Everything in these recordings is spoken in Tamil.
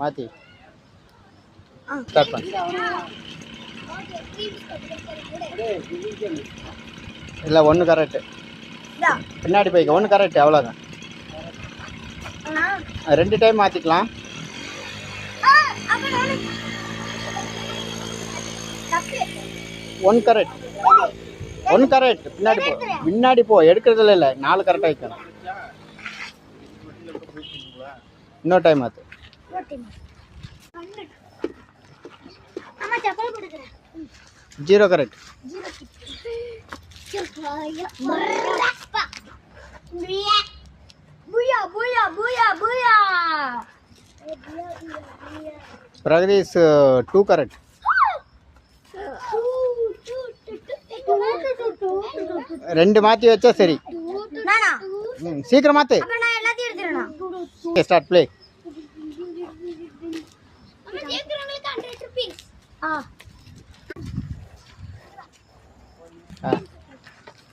மாத்தி ஸ்டார்ட் பண்ணு. இல்லை ஒன்று கரெக்டு. பின்னாடி போய்க்க. ஒன்று கரெக்டு, அவ்வளோதான். 2 டைம் மாற்றிக்கலாம். One correct. பின்னாடி போ. எடுக்கிறதுல இல்லை, 4 கரெக்டாக வைக்கணும். இன்னொரு டைம் மாற்று. 0 கரெக்ட். பிரகதீஷ் 2 கரெக்ட். ரெண்டு மாற்றி வச்சா சரி. சீக்கிரம் மாற்று. Start play.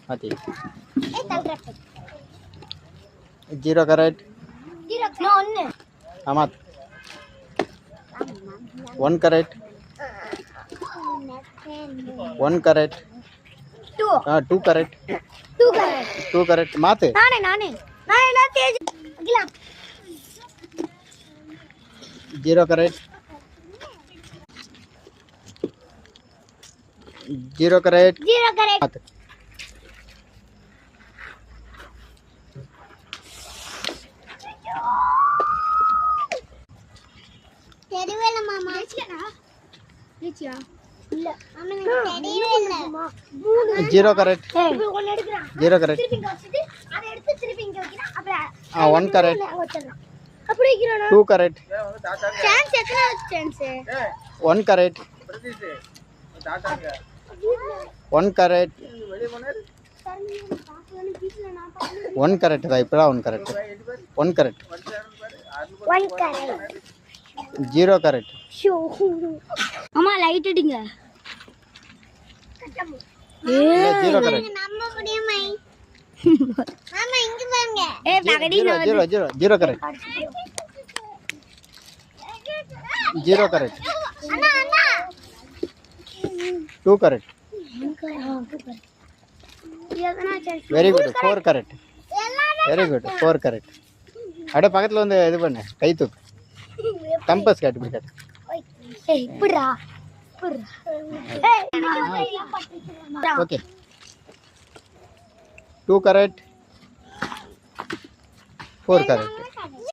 மாற்றி 0 கரெக்ட். ஆமாம் 1 கரெக்ட். 1 கரெக்ட். 2 கரெக்ட். 2 கரெக்ட். மாத்து. நானே 0 கரெக்ட். 0 கரெக்ட். மாத்து. தெரியல மாமா. ரிச்சியா இல்ல மாமா, தெரியல. 0 கரெக்ட். 0 கரெக்ட். அதை எடுத்து திருப்பி இங்க வைக்கணும். அப்புறம் 1 கரெக்ட். அப்படி வைக்கறேனா? 2 கரெக்ட். சான்ஸ் எத்தனை சான்ஸ்? 1 கரெக்ட். 1 கரெக்ட். 1 கரெக்ட் தான். இப்போதான் 1 கரெக்ட். 1 கரெக்ட். 1 கரெக்ட். 0 கரெக்ட். அம்மா லைட் அடிங்க. 0 கரெக்ட். நம்ம முடியுமா? மாமா இங்க பாருங்க. பகடி 0 கரெக்ட். 0 கரெக்ட். அண்ணா 2 கரெக்ட். எதனா chance? Very good. 4 correct. Very good. 4 correct. அப்படியே பக்கத்தில் வந்து இது பண்ணு. கை தூக்கு. கம்பஸ் காட்டு. இப்படி காட்டு. இப்படிடா. ஓகே. 2 கரெக்ட். 4 கரெக்ட்.